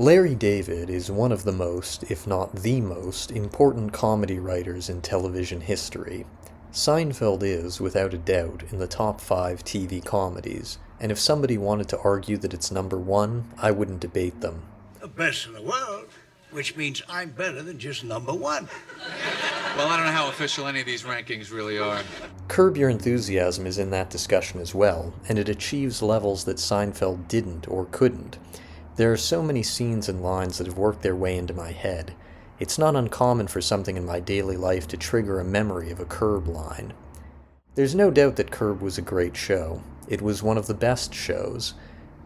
Larry David is one of the most, if not the most, important comedy writers in television history. Seinfeld is, without a doubt, in the top 5 TV comedies, and if somebody wanted to argue that it's number 1, I wouldn't debate them. The best in the world, which means I'm better than just number 1. Well, I don't know how official any of these rankings really are. Curb Your Enthusiasm is in that discussion as well, and it achieves levels that Seinfeld didn't or couldn't. There are so many scenes and lines that have worked their way into my head. It's not uncommon for something in my daily life to trigger a memory of a Curb line. There's no doubt that Curb was a great show. It was one of the best shows.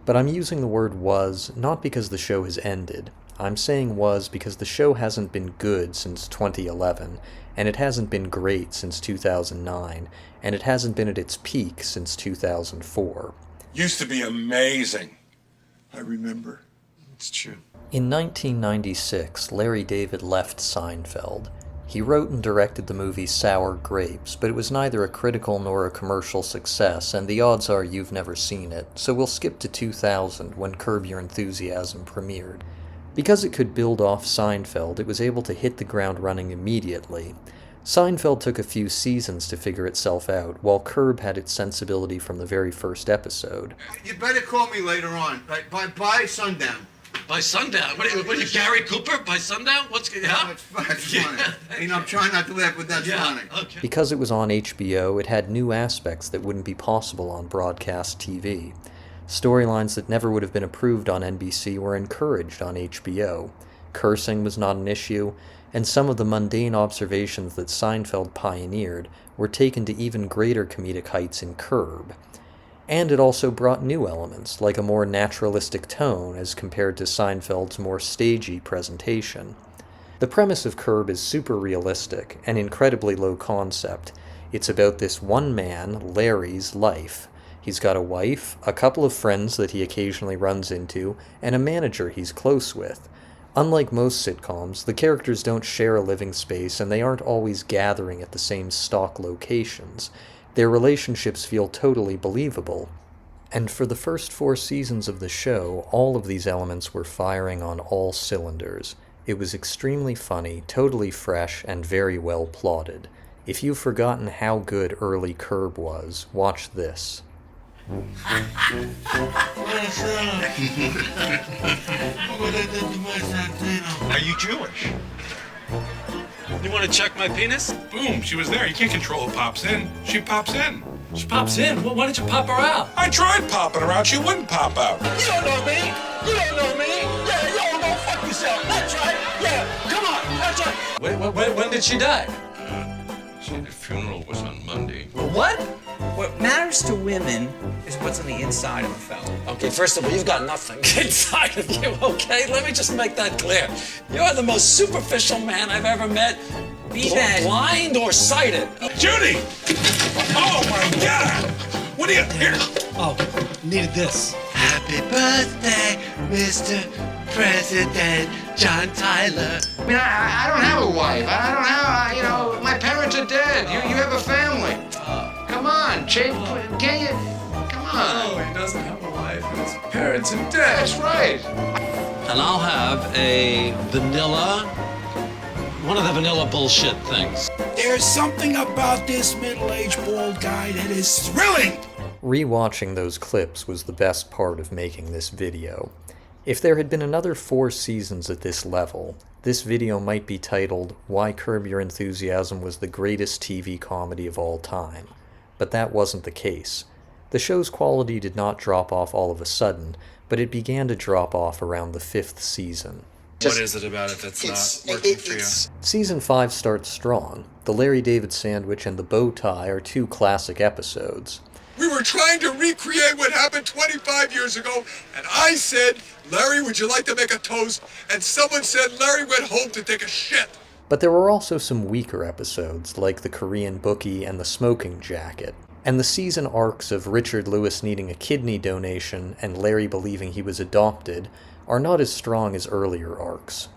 But I'm using the word was not because the show has ended. I'm saying was because the show hasn't been good since 2011, and it hasn't been great since 2009, and it hasn't been at its peak since 2004. Used to be amazing. I remember. It's true. In 1996, Larry David left Seinfeld. He wrote and directed the movie Sour Grapes, but it was neither a critical nor a commercial success, and the odds are you've never seen it, so we'll skip to 2000 when Curb Your Enthusiasm premiered. Because it could build off Seinfeld, it was able to hit the ground running immediately. Seinfeld took a few seasons to figure itself out, while Curb had its sensibility from the very first episode. You better call me later on, by sundown. By sundown? What are you, Gary Cooper? By sundown? What's going to happen? That's funny. I'm trying not to laugh, but that's funny. Okay. Because it was on HBO, it had new aspects that wouldn't be possible on broadcast TV. Storylines that never would have been approved on NBC were encouraged on HBO. Cursing was not an issue, and some of the mundane observations that Seinfeld pioneered were taken to even greater comedic heights in Curb. And it also brought new elements, like a more naturalistic tone as compared to Seinfeld's more stagey presentation. The premise of Curb is super realistic and incredibly low concept. It's about this one man, Larry's, life. He's got a wife, a couple of friends that he occasionally runs into, and a manager he's close with. Unlike most sitcoms, the characters don't share a living space and they aren't always gathering at the same stock locations. Their relationships feel totally believable. And for the first 4 seasons of the show, all of these elements were firing on all cylinders. It was extremely funny, totally fresh, and very well plotted. If you've forgotten how good early Curb was, watch this. Are you Jewish? You want to check my penis? Boom, she was there. You can't control who pops in. She pops in. She pops in. Well, why did you pop her out? I tried popping her out. She wouldn't pop out. You don't know me. You don't know me. Yeah, you don't know. Fuck yourself. That's right. Yeah, come on. That's right. When did she die? The funeral was on Monday. What? What matters to women is what's on the inside of a fellow. Okay, first of all, you've got nothing inside of you, okay? Let me just make that clear. You're the most superficial man I've ever met. Be that blind or sighted. Judy! Oh my God! What are you here? Oh, needed this. Happy birthday, Mr. President John Tyler. I mean, I don't have a wife. I don't have, my parents are dead. You have a family. Come on, can't you? Come on. Oh, he doesn't have a wife and his parents are dead. That's right. And I'll have a vanilla, one of the vanilla bullshit things. There's something about this middle-aged bald guy that is thrilling. Rewatching those clips was the best part of making this video. If there had been another 4 seasons at this level, this video might be titled, Why Curb Your Enthusiasm was the greatest TV comedy of all time. But that wasn't the case. The show's quality did not drop off all of a sudden, but it began to drop off around the 5th season. What is it about it that's not working for you? Season 5 starts strong. The Larry David sandwich and the bow tie are 2 classic episodes. We were trying to recreate what happened 25 years ago, and I said, Larry, would you like to make a toast? And someone said Larry went home to take a shit. But there were also some weaker episodes, like the Korean bookie and the smoking jacket. And the season arcs of Richard Lewis needing a kidney donation and Larry believing he was adopted are not as strong as earlier arcs.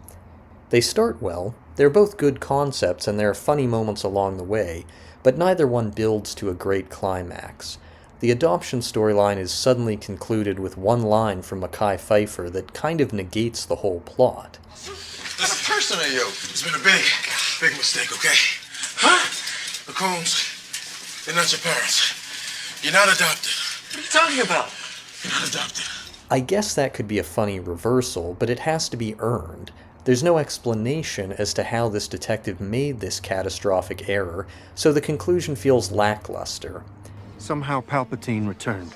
They start well, they're both good concepts and there are funny moments along the way, but neither one builds to a great climax. The adoption storyline is suddenly concluded with one line from Mekhi Phifer that kind of negates the whole plot. That's a person of you. It's been a big mistake, okay? Huh? The Combs, they're not your parents. You're not adopted. What are you talking about? You're not adopted. I guess that could be a funny reversal, but it has to be earned. There's no explanation as to how this detective made this catastrophic error, so the conclusion feels lackluster. Somehow Palpatine returned.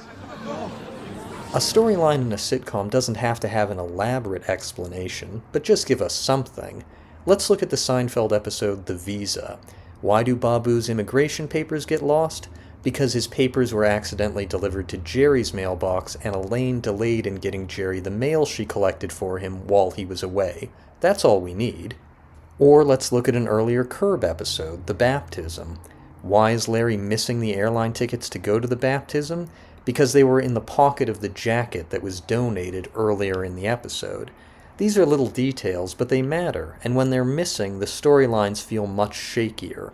A storyline in a sitcom doesn't have to have an elaborate explanation, but just give us something. Let's look at the Seinfeld episode The Visa. Why do Babu's immigration papers get lost? Because his papers were accidentally delivered to Jerry's mailbox and Elaine delayed in getting Jerry the mail she collected for him while he was away. That's all we need. Or let's look at an earlier Curb episode, The Baptism. Why is Larry missing the airline tickets to go to the baptism? Because they were in the pocket of the jacket that was donated earlier in the episode. These are little details, but they matter, and when they're missing, the storylines feel much shakier.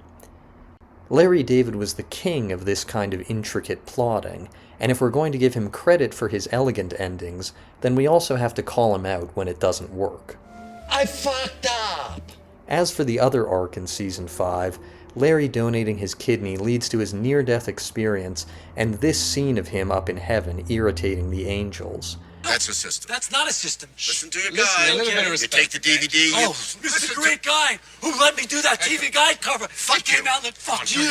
Larry David was the king of this kind of intricate plotting, and if we're going to give him credit for his elegant endings, then we also have to call him out when it doesn't work. I fucked up! As for the other arc in Season 5, Larry donating his kidney leads to his near-death experience and this scene of him up in heaven irritating the angels. That's a system. That's not a system. Listen to your Listen, guy. a little bit of You respect. take the DVD. Oh, Mr. Great Guy who let me do that TV Guide cover. Fuck He you. came out and fuck you.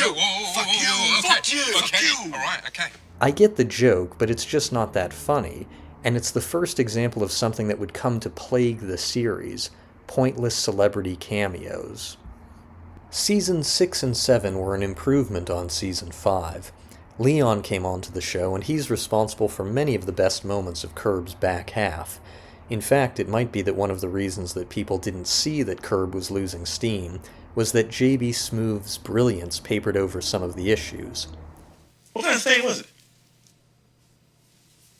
Fuck you. Fuck you. Okay. All right. Okay. I get the joke, but it's just not that funny, and it's the first example of something that would come to plague the series: pointless celebrity cameos. Seasons 6 and 7 were an improvement on Season 5. Leon came onto the show, and he's responsible for many of the best moments of Curb's back half. In fact, it might be that one of the reasons that people didn't see that Curb was losing steam was that J.B. Smooth's brilliance papered over some of the issues. What kind of thing was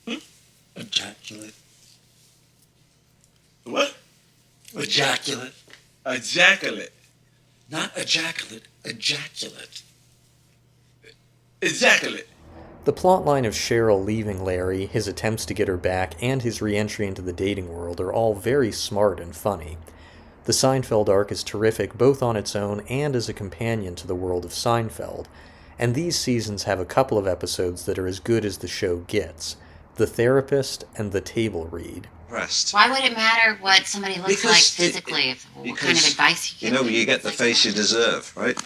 it? Ejaculate. What? Ejaculate. Ejaculate. Not ejaculate. Ejaculate. Ejaculate. The plotline of Cheryl leaving Larry, his attempts to get her back, and his re-entry into the dating world are all very smart and funny. The Seinfeld arc is terrific both on its own and as a companion to the world of Seinfeld, and these seasons have a couple of episodes that are as good as the show gets: The Therapist and The Table Read. Why would it matter what somebody looks like physically? What kind of advice you give? You get the face you deserve, right?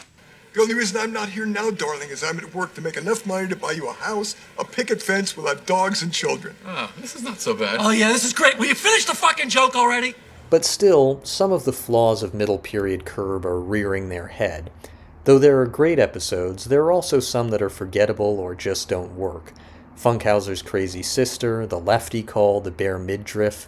The only reason I'm not here now, darling, is I'm at work to make enough money to buy you a house, a picket fence, we'll have dogs and children. Oh, this is not so bad. Oh yeah, this is great. Will you finish the fucking joke already? But still, some of the flaws of middle period Curb are rearing their head. Though there are great episodes, there are also some that are forgettable or just don't work. Funkhauser's Crazy Sister, The Lefty Call, The Bare Midriff.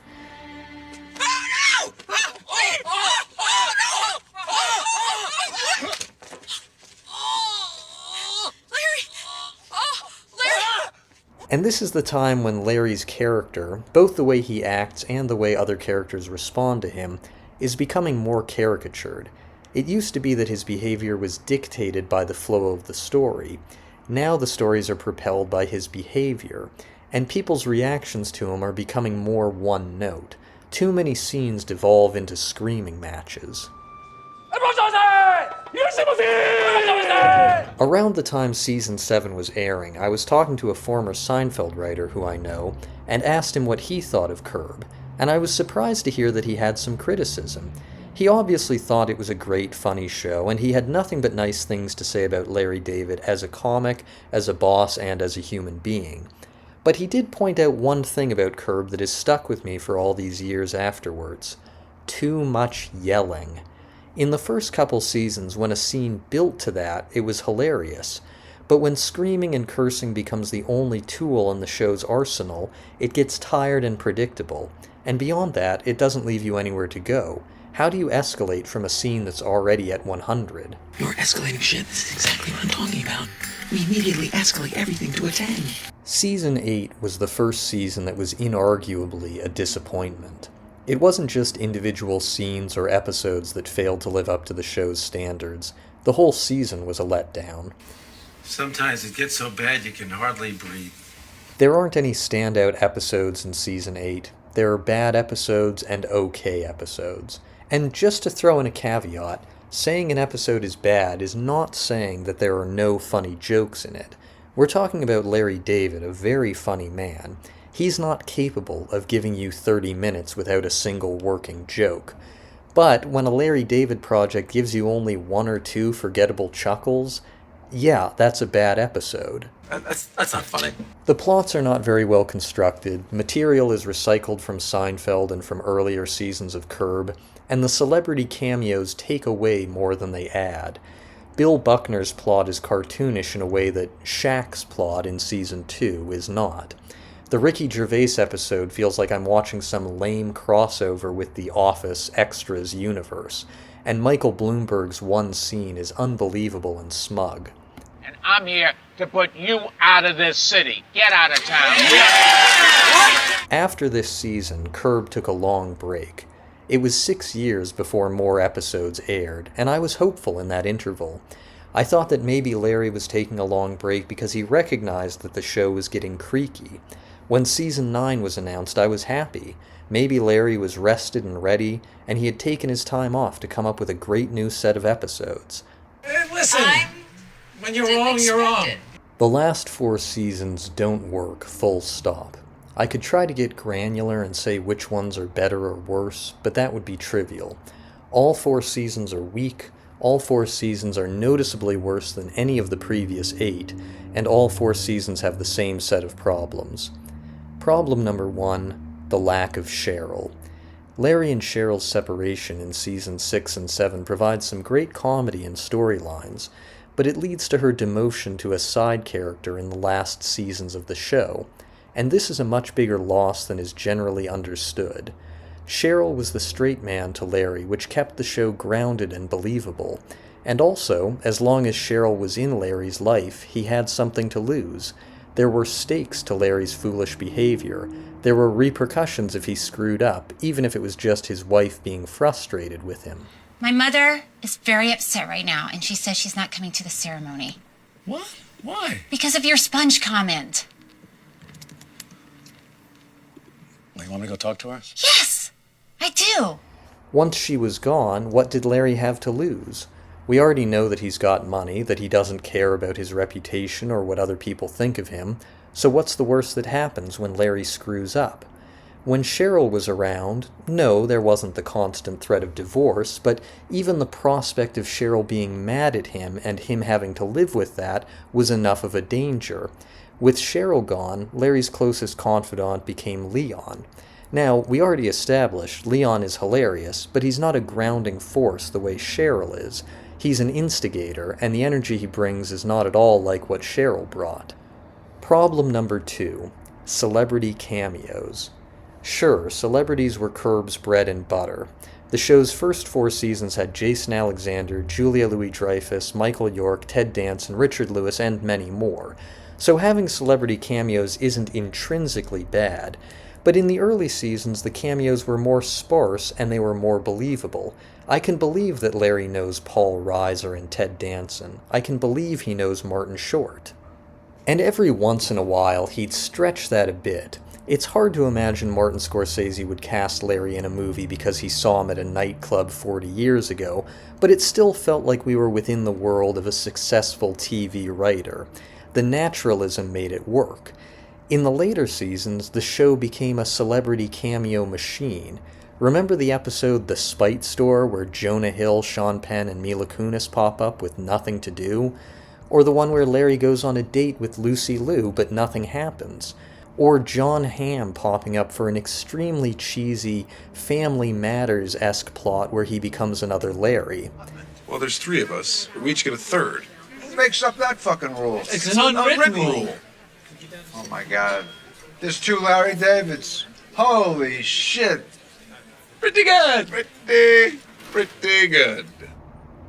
And this is the time when Larry's character, both the way he acts and the way other characters respond to him, is becoming more caricatured. It used to be that his behavior was dictated by the flow of the story. Now the stories are propelled by his behavior, and people's reactions to him are becoming more one note. Too many scenes devolve into screaming matches. Around the time Season 7 was airing, I was talking to a former Seinfeld writer who I know, and asked him what he thought of Curb, and I was surprised to hear that he had some criticism. He obviously thought it was a great, funny show, and he had nothing but nice things to say about Larry David as a comic, as a boss, and as a human being. But he did point out one thing about Curb that has stuck with me for all these years afterwards: too much yelling. In the first couple seasons, when a scene built to that, it was hilarious. But when screaming and cursing becomes the only tool in the show's arsenal, it gets tired and predictable. And beyond that, it doesn't leave you anywhere to go. How do you escalate from a scene that's already at 100? You're escalating shit. This is exactly what I'm talking about. We immediately escalate everything to a 10. Season 8 was the first season that was inarguably a disappointment. It wasn't just individual scenes or episodes that failed to live up to the show's standards. The whole season was a letdown. Sometimes it gets so bad you can hardly breathe. There aren't any standout episodes in Season 8. There are bad episodes and okay episodes. And just to throw in a caveat, saying an episode is bad is not saying that there are no funny jokes in it. We're talking about Larry David, a very funny man. He's not capable of giving you 30 minutes without a single working joke. But when a Larry David project gives you only 1 or 2 forgettable chuckles, yeah, that's a bad episode. That's not funny. The plots are not very well constructed, material is recycled from Seinfeld and from earlier seasons of Curb, and the celebrity cameos take away more than they add. Bill Buckner's plot is cartoonish in a way that Shaq's plot in Season 2 is not. The Ricky Gervais episode feels like I'm watching some lame crossover with the Office Extras universe, and Michael Bloomberg's one scene is unbelievable and smug. And I'm here to put you out of this city. Get out of town. After this season, Curb took a long break. It was 6 years before more episodes aired, and I was hopeful in that interval. I thought that maybe Larry was taking a long break because he recognized that the show was getting creaky. When Season 9 was announced, I was happy. Maybe Larry was rested and ready, and he had taken his time off to come up with a great new set of episodes. Hey, listen! When you're wrong, you're wrong. The last 4 seasons don't work, full stop. I could try to get granular and say which ones are better or worse, but that would be trivial. All 4 seasons are weak, all 4 seasons are noticeably worse than any of the previous 8, and all 4 seasons have the same set of problems. Problem number 1, the lack of Cheryl. Larry and Cheryl's separation in Seasons 6 and 7 provides some great comedy and storylines, but it leads to her demotion to a side character in the last seasons of the show, and this is a much bigger loss than is generally understood. Cheryl was the straight man to Larry, which kept the show grounded and believable, and also, as long as Cheryl was in Larry's life, he had something to lose. There were stakes to Larry's foolish behavior. There were repercussions if he screwed up, even if it was just his wife being frustrated with him. My mother is very upset right now, and she says she's not coming to the ceremony. What? Why? Because of your sponge comment. Well, you want me to go talk to her? Yes, I do. Once she was gone, what did Larry have to lose? We already know that he's got money, that he doesn't care about his reputation or what other people think of him, so what's the worst that happens when Larry screws up? When Cheryl was around, no, there wasn't the constant threat of divorce, but even the prospect of Cheryl being mad at him and him having to live with that was enough of a danger. With Cheryl gone, Larry's closest confidant became Leon. Now, we already established Leon is hilarious, but he's not a grounding force the way Cheryl is. He's an instigator, and the energy he brings is not at all like what Cheryl brought. Problem number 2, celebrity cameos. Sure, celebrities were Curb's bread and butter. The show's first 4 seasons had Jason Alexander, Julia Louis-Dreyfus, Michael York, Ted Danson, Richard Lewis, and many more. So having celebrity cameos isn't intrinsically bad, but in the early seasons the cameos were more sparse and they were more believable. I can believe that Larry knows Paul Reiser and Ted Danson. I can believe he knows Martin Short. And every once in a while he'd stretch that a bit. It's hard to imagine Martin Scorsese would cast Larry in a movie because he saw him at a nightclub 40 years ago, but it still felt like we were within the world of a successful TV writer. The naturalism made it work. In the later seasons, the show became a celebrity cameo machine. Remember the episode The Spite Store where Jonah Hill, Sean Penn, and Mila Kunis pop up with nothing to do? Or the one where Larry goes on a date with Lucy Liu but nothing happens? Or John Hamm popping up for an extremely cheesy Family Matters-esque plot where he becomes another Larry? Well, there's 3 of us. We each get a third. Who makes up that fucking rule? It's an unwritten rule. Oh my God. There's 2 Larry Davids. Holy shit. Pretty good. Pretty good.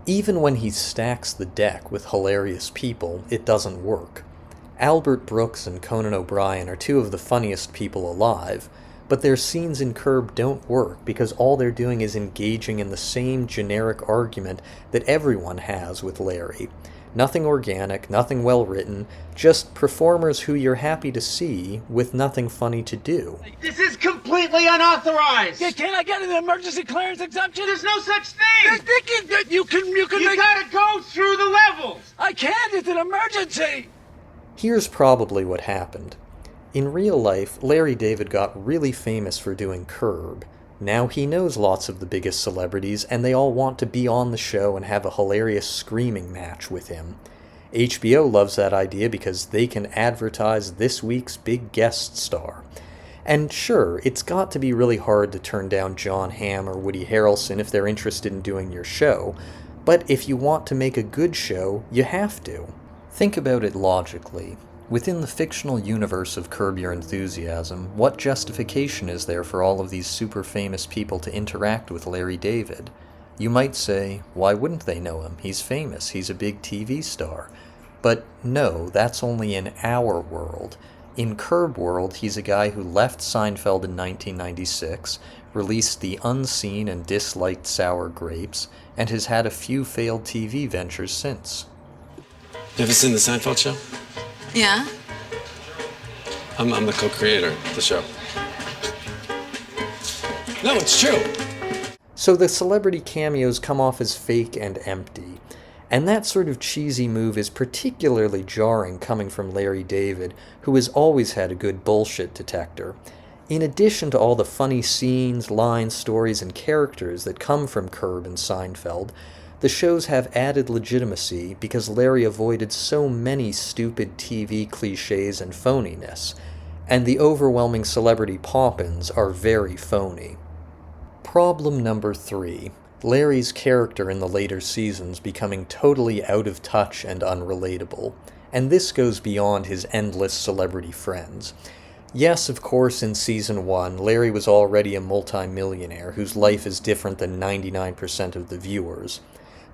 Even when he stacks the deck with hilarious people, it doesn't work. Albert Brooks and Conan O'Brien are 2 of the funniest people alive, but their scenes in Curb don't work because all they're doing is engaging in the same generic argument that everyone has with Larry. Nothing organic, nothing well written, just performers who you're happy to see with nothing funny to do. This is completely unauthorized. Yeah, can I get an emergency clearance exemption? There's no such thing. You can You make... gotta go through the levels. I can't. It's an emergency. Here's probably what happened. In real life, Larry David got really famous for doing Curb. Now he knows lots of the biggest celebrities, and they all want to be on the show and have a hilarious screaming match with him. HBO loves that idea because they can advertise this week's big guest star. And sure, it's got to be really hard to turn down Jon Hamm or Woody Harrelson if they're interested in doing your show, but if you want to make a good show, you have to. Think about it logically. Within the fictional universe of Curb Your Enthusiasm, what justification is there for all of these super famous people to interact with Larry David? You might say, why wouldn't they know him? He's famous, he's a big TV star. But no, that's only in our world. In Curb world, he's a guy who left Seinfeld in 1996, released the unseen and disliked Sour Grapes, and has had a few failed TV ventures since. You ever seen the Seinfeld show? Yeah? I'm the co-creator of the show. No, it's true. So the celebrity cameos come off as fake and empty. And that sort of cheesy move is particularly jarring coming from Larry David, who has always had a good bullshit detector. In addition to all the funny scenes, lines, stories, and characters that come from Curb and Seinfeld, the shows have added legitimacy because Larry avoided so many stupid TV cliches and phoniness, and the overwhelming celebrity pop-ins are very phony. Problem number 3. Larry's character in the later seasons becoming totally out of touch and unrelatable, and this goes beyond his endless celebrity friends. Yes, of course, in Season 1, Larry was already a multi-millionaire whose life is different than 99% of the viewers.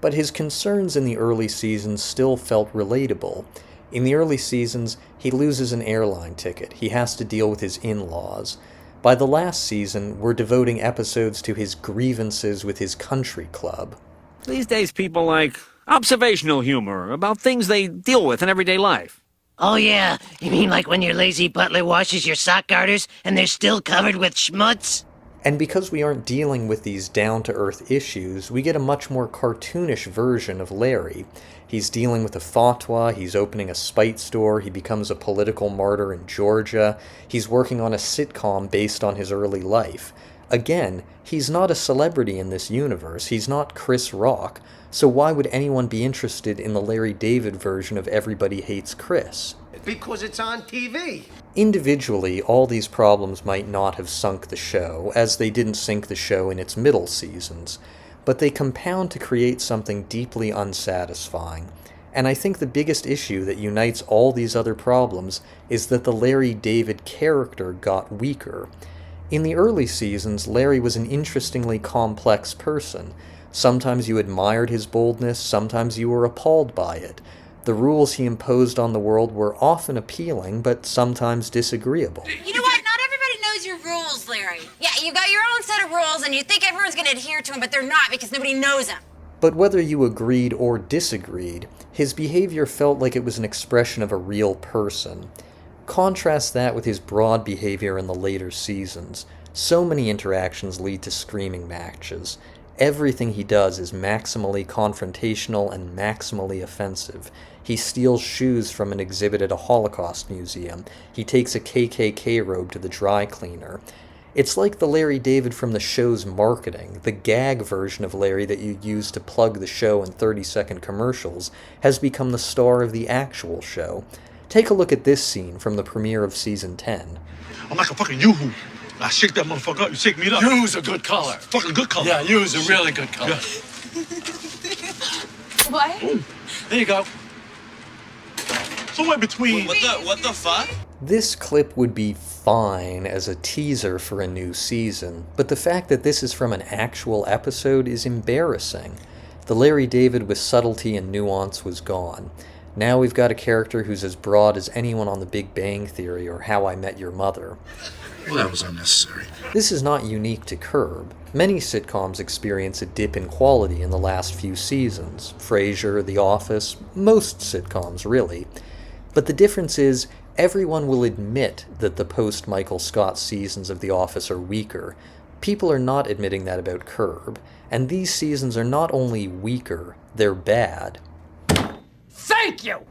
But his concerns in the early seasons still felt relatable. In the early seasons, he loses an airline ticket. He has to deal with his in-laws. By the last season, we're devoting episodes to his grievances with his country club. These days, people like observational humor about things they deal with in everyday life. Oh yeah, you mean like when your lazy butler washes your sock garters and they're still covered with schmutz? And because we aren't dealing with these down-to-earth issues, we get a much more cartoonish version of Larry. He's dealing with a fatwa, he's opening a spite store, he becomes a political martyr in Georgia, he's working on a sitcom based on his early life. Again, he's not a celebrity in this universe, he's not Chris Rock, so why would anyone be interested in the Larry David version of Everybody Hates Chris? Because it's on TV. Individually, all these problems might not have sunk the show, as they didn't sink the show in its middle seasons, but they compound to create something deeply unsatisfying. And I think the biggest issue that unites all these other problems is that the Larry David character got weaker. In the early seasons, Larry was an interestingly complex person. Sometimes you admired his boldness, sometimes you were appalled by it. The rules he imposed on the world were often appealing, but sometimes disagreeable. You know what? Not everybody knows your rules, Larry. Yeah, you got your own set of rules, and you think everyone's going to adhere to them, but they're not because nobody knows them. But whether you agreed or disagreed, his behavior felt like it was an expression of a real person. Contrast that with his broad behavior in the later seasons. So many interactions lead to screaming matches. Everything he does is maximally confrontational and maximally offensive. He steals shoes from an exhibit at a Holocaust museum. He takes a KKK robe to the dry cleaner. It's like the Larry David from the show's marketing. The gag version of Larry that you use to plug the show in 30-second commercials has become the star of the actual show. Take a look at this scene from the premiere of Season 10. I'm like a fucking yoo-hoo. I shake that motherfucker up, you shake me up. You's a good color. Fucking good color. Yeah, you's a really good color. Yeah. What? Ooh, there you go. Somewhere between... What the fuck? This clip would be fine as a teaser for a new season, but the fact that this is from an actual episode is embarrassing. The Larry David with subtlety and nuance was gone. Now we've got a character who's as broad as anyone on The Big Bang Theory or How I Met Your Mother. Well, that was unnecessary. This is not unique to Curb. Many sitcoms experience a dip in quality in the last few seasons. Frasier, The Office, most sitcoms really. But the difference is, everyone will admit that the post-Michael Scott seasons of The Office are weaker. People are not admitting that about Curb. And these seasons are not only weaker, they're bad. Thank you!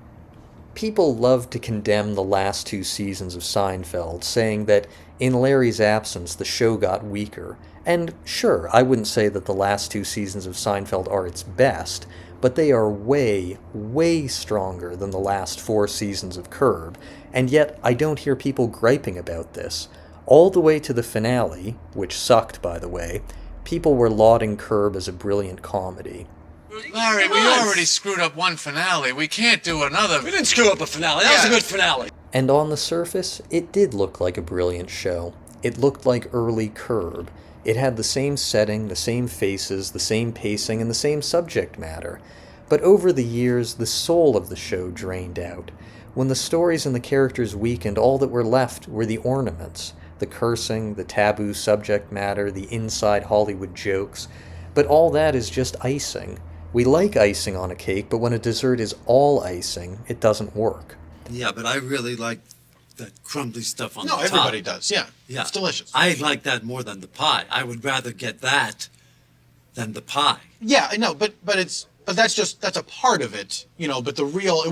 People love to condemn the last 2 seasons of Seinfeld, saying that in Larry's absence the show got weaker. And sure, I wouldn't say that the last 2 seasons of Seinfeld are its best, but they are way, way stronger than the last 4 seasons of Curb, and yet I don't hear people griping about this. All the way to the finale, which sucked by the way, people were lauding Curb as a brilliant comedy. Larry, we already screwed up one finale. We can't do another. We didn't screw up a finale. That was a good finale. And on the surface, it did look like a brilliant show. It looked like early Curb. It had the same setting, the same faces, the same pacing, and the same subject matter. But over the years, the soul of the show drained out. When the stories and the characters weakened, all that were left were the ornaments. The cursing, the taboo subject matter, the inside Hollywood jokes. But all that is just icing. We like icing on a cake, but when a dessert is all icing, it doesn't work. Yeah, but I really like that crumbly stuff on the No, top. everybody does, yeah. Yeah. It's delicious. I like that more than the pie. I would rather get that than the pie. Yeah, I know, but that's a part of it, you know, but it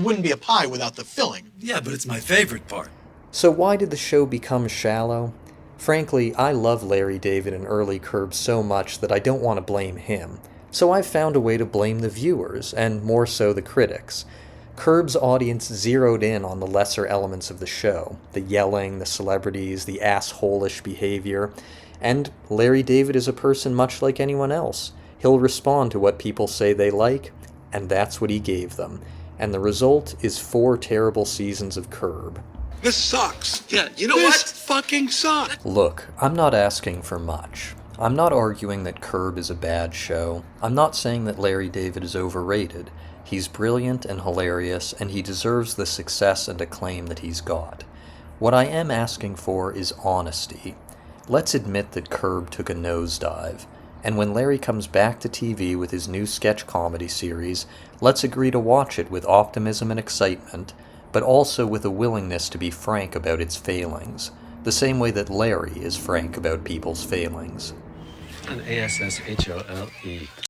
wouldn't be a pie without the filling. Yeah, but it's my favorite part. So why did the show become shallow? Frankly, I love Larry David and early Curb so much that I don't want to blame him. So I've found a way to blame the viewers, and more so the critics. Curb's audience zeroed in on the lesser elements of the show, the yelling, the celebrities, the asshole-ish behavior, and Larry David is a person much like anyone else. He'll respond to what people say they like, and that's what he gave them. And the result is 4 terrible seasons of Curb. This sucks. Yeah, you know This what? fucking sucks. Look, I'm not asking for much. I'm not arguing that Curb is a bad show. I'm not saying that Larry David is overrated. He's brilliant and hilarious, and he deserves the success and acclaim that he's got. What I am asking for is honesty. Let's admit that Curb took a nosedive. And when Larry comes back to TV with his new sketch comedy series, let's agree to watch it with optimism and excitement, but also with a willingness to be frank about its failings, the same way that Larry is frank about people's failings. An ASSHOLE.